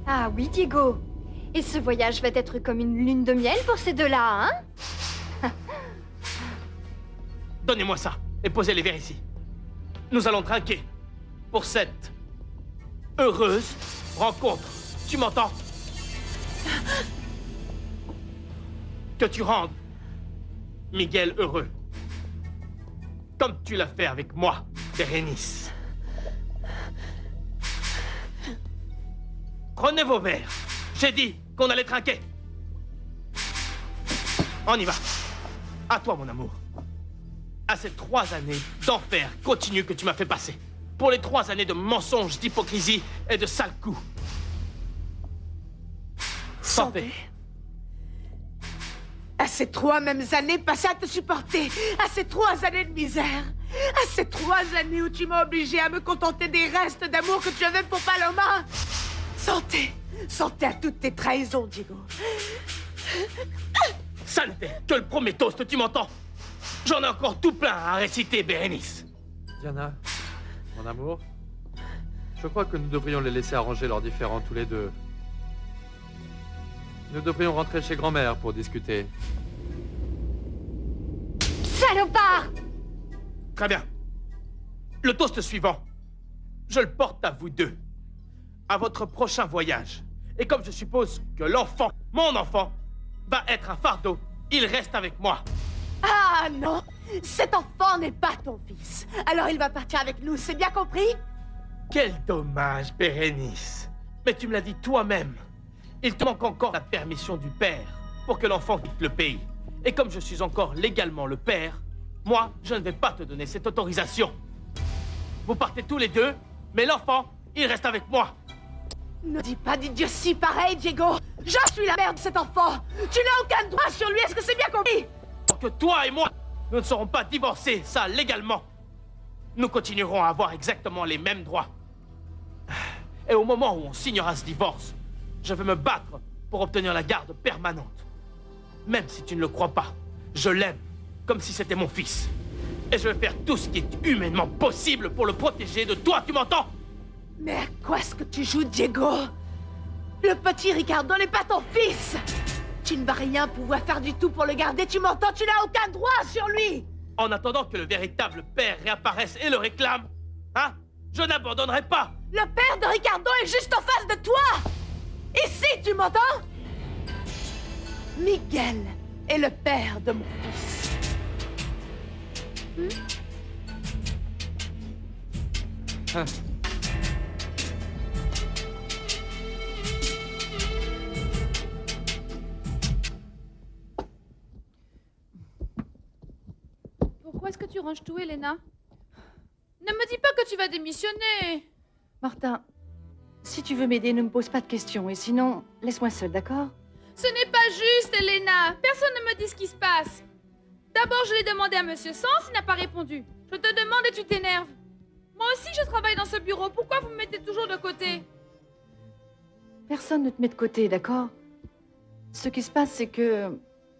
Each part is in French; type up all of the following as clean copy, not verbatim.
Ah oui, Diego. Et ce voyage va être comme une lune de miel pour ces deux-là, hein? Donnez-moi ça et posez-les vers ici. Nous allons trinquer pour cette heureuse rencontre. Tu m'entends? Que tu rendes Miguel heureux. Comme tu l'as fait avec moi, Bérénice. Prenez vos verres. J'ai dit qu'on allait trinquer. On y va. À toi, mon amour. À ces 3 années d'enfer continu que tu m'as fait passer. Pour les 3 années de mensonges, d'hypocrisie et de sales coups. Santé. À ces 3 mêmes années passées à te supporter, à ces 3 années de misère, à ces 3 années où tu m'as obligé à me contenter des restes d'amour que tu avais pour Paloma. Santé. Santé à toutes tes trahisons, Diego. Ça n'était que le premier toast, tu m'entends? J'en ai encore tout plein à réciter, Bérénice. Diana, mon amour, je crois que nous devrions les laisser arranger leurs différends tous les deux. Nous devrions rentrer chez grand-mère pour discuter. Salopard! Très bien. Le toast suivant, je le porte à vous deux. À votre prochain voyage. Et comme je suppose que l'enfant, mon enfant, va être un fardeau, il reste avec moi. Ah non, cet enfant n'est pas ton fils. Alors il va partir avec nous, c'est bien compris? Quel dommage, Bérénice. Mais tu me l'as dit toi-même. Il te manque encore la permission du père pour que l'enfant quitte le pays. Et comme je suis encore légalement le père, moi, je ne vais pas te donner cette autorisation. Vous partez tous les deux, mais l'enfant, il reste avec moi. Ne dis pas d'idiotie pareil, Diego. Je suis la mère de cet enfant. Tu n'as aucun droit sur lui, est-ce que c'est bien compris? Tant que toi et moi, nous ne serons pas divorcés, ça, légalement. Nous continuerons à avoir exactement les mêmes droits. Et au moment où on signera ce divorce, je vais me battre pour obtenir la garde permanente. Même si tu ne le crois pas, je l'aime comme si c'était mon fils. Et je vais faire tout ce qui est humainement possible pour le protéger de toi, tu m'entends? Mais à quoi est-ce que tu joues, Diego? Le petit Ricardo n'est pas ton fils. Tu ne vas rien pouvoir faire du tout pour le garder, tu m'entends? Tu n'as aucun droit sur lui. En attendant que le véritable père réapparaisse et le réclame, hein? Je n'abandonnerai pas. Le père de Ricardo est juste en face de toi. Ici, tu m'entends? Miguel est le père de mon fils. Hein. Pourquoi est-ce que tu ranges tout, Elena? Ne me dis pas que tu vas démissionner. Martin, si tu veux m'aider, ne me pose pas de questions. Et sinon, laisse-moi seule, d'accord? Ce n'est pas juste, Elena. Personne ne me dit ce qui se passe. D'abord, je l'ai demandé à Monsieur Sans, il n'a pas répondu. Je te demande et tu t'énerves. Moi aussi, je travaille dans ce bureau. Pourquoi vous me mettez toujours de côté? Personne ne te met de côté, d'accord? Ce qui se passe, c'est que...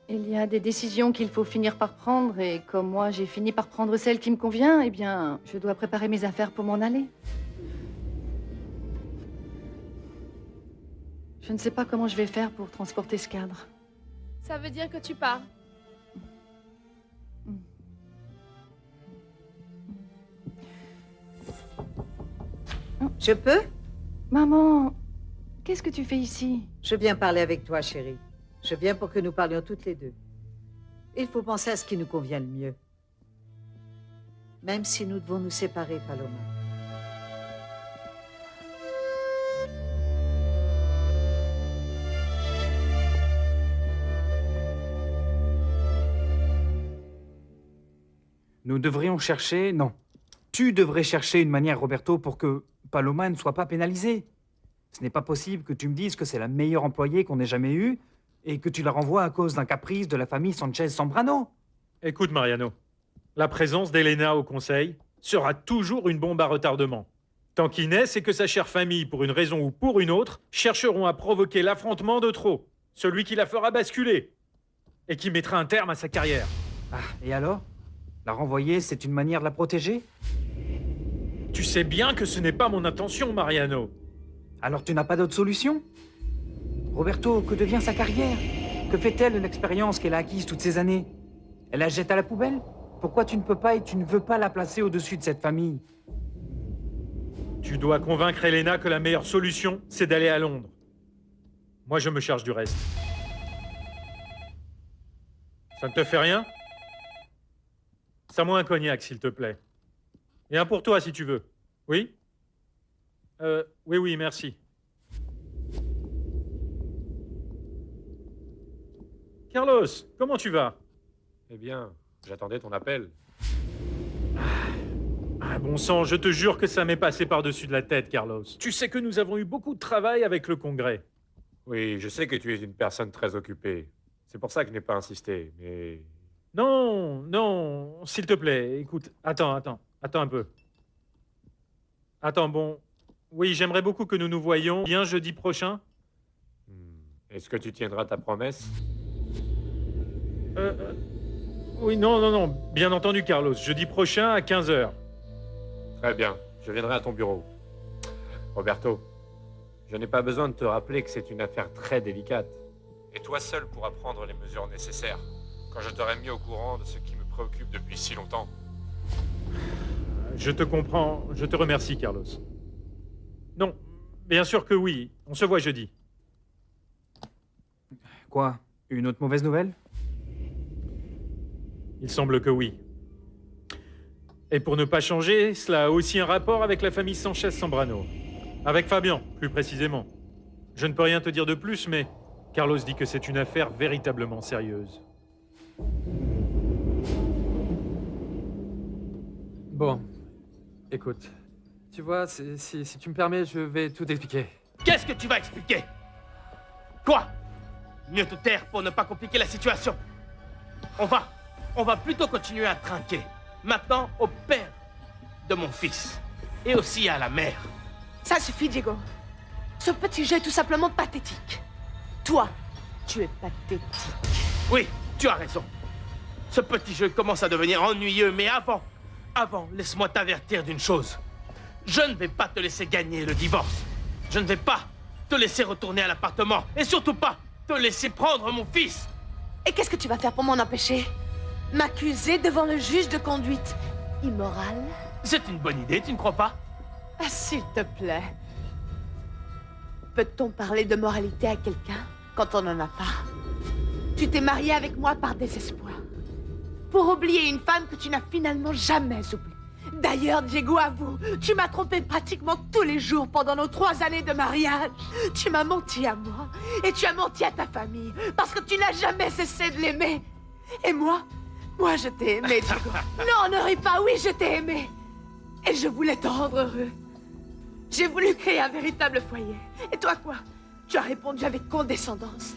il y a des décisions qu'il faut finir par prendre. Et comme moi, j'ai fini par prendre celle qui me convient, eh bien, je dois préparer mes affaires pour m'en aller. Je ne sais pas comment je vais faire pour transporter ce cadre. Ça veut dire que tu pars. Je peux? Maman, qu'est-ce que tu fais ici? Je viens parler avec toi, chérie. Je viens pour que nous parlions toutes les deux. Il faut penser à ce qui nous convient le mieux. Même si nous devons nous séparer, Paloma. Nous devrions chercher... Non. Tu devrais chercher une manière, Roberto, pour que Paloma ne soit pas pénalisée. Ce n'est pas possible que tu me dises que c'est la meilleure employée qu'on ait jamais eue et que tu la renvoies à cause d'un caprice de la famille Sanchez-Zambrano. Écoute, Mariano, la présence d'Elena au conseil sera toujours une bombe à retardement. Tant qu'Inès et que sa chère famille, pour une raison ou pour une autre, chercheront à provoquer l'affrontement de trop, celui qui la fera basculer et qui mettra un terme à sa carrière. Ah, et alors? La renvoyer, c'est une manière de la protéger? Tu sais bien que ce n'est pas mon intention, Mariano. Alors tu n'as pas d'autre solution? Roberto, que devient sa carrière? Que fait-elle de l'expérience qu'elle a acquise toutes ces années? Elle la jette à la poubelle? Pourquoi tu ne peux pas et tu ne veux pas la placer au-dessus de cette famille? Tu dois convaincre Elena que la meilleure solution, c'est d'aller à Londres. Moi, je me charge du reste. Ça ne te fait rien? Serre-moi un cognac, s'il te plaît. Et un pour toi, si tu veux. Oui? Oui, merci. Carlos, comment tu vas? Eh bien, j'attendais ton appel. Ah, bon sang, je te jure que ça m'est passé par-dessus de la tête, Carlos. Tu sais que nous avons eu beaucoup de travail avec le Congrès. Oui, je sais que tu es une personne très occupée. C'est pour ça que je n'ai pas insisté, mais... Non, s'il te plaît, écoute, attends un peu. Attends, bon... Oui, j'aimerais beaucoup que nous nous voyions bien jeudi prochain. Est-ce que tu tiendras ta promesse? Oui, non, bien entendu, Carlos. Jeudi prochain à 15h. Très bien, je viendrai à ton bureau. Roberto, je n'ai pas besoin de te rappeler que c'est une affaire très délicate. Et toi seul pourras prendre les mesures nécessaires, quand je t'aurai mis au courant de ce qui me préoccupe depuis si longtemps. Je te comprends, je te remercie, Carlos. Non, bien sûr que oui, on se voit jeudi. Quoi? Une autre mauvaise nouvelle? Il semble que oui. Et pour ne pas changer, cela a aussi un rapport avec la famille Sanchez-Zambrano. Avec Fabian, plus précisément. Je ne peux rien te dire de plus, mais Carlos dit que c'est une affaire véritablement sérieuse. Bon, écoute. Tu vois, si tu me permets, je vais tout expliquer. Qu'est-ce que tu vas expliquer? Quoi? Mieux te taire pour ne pas compliquer la situation. On va plutôt continuer à trinquer. Maintenant, au père de mon fils. Et aussi à la mère. Ça suffit, Diego. Ce petit jeu est tout simplement pathétique. Toi, tu es pathétique. Oui, tu as raison. Ce petit jeu commence à devenir ennuyeux, mais avant, laisse-moi t'avertir d'une chose. Je ne vais pas te laisser gagner le divorce. Je ne vais pas te laisser retourner à l'appartement. Et surtout pas te laisser prendre mon fils. Et qu'est-ce que tu vas faire pour m'en empêcher? M'accuser devant le juge de conduite immorale? C'est une bonne idée, tu ne crois pas? Ah, s'il te plaît. Peut-on parler de moralité à quelqu'un quand on n'en a pas? Tu t'es marié avec moi par désespoir. Pour oublier une femme que tu n'as finalement jamais oubliée. D'ailleurs, Diego, avoue, tu m'as trompé pratiquement tous les jours pendant nos 3 années de mariage. Tu m'as menti à moi et tu as menti à ta famille parce que tu n'as jamais cessé de l'aimer. Et moi je t'ai aimé, Diego. Non, ne ris pas, oui, je t'ai aimé. Et je voulais te rendre heureux. J'ai voulu créer un véritable foyer. Et toi, quoi? Tu as répondu avec condescendance.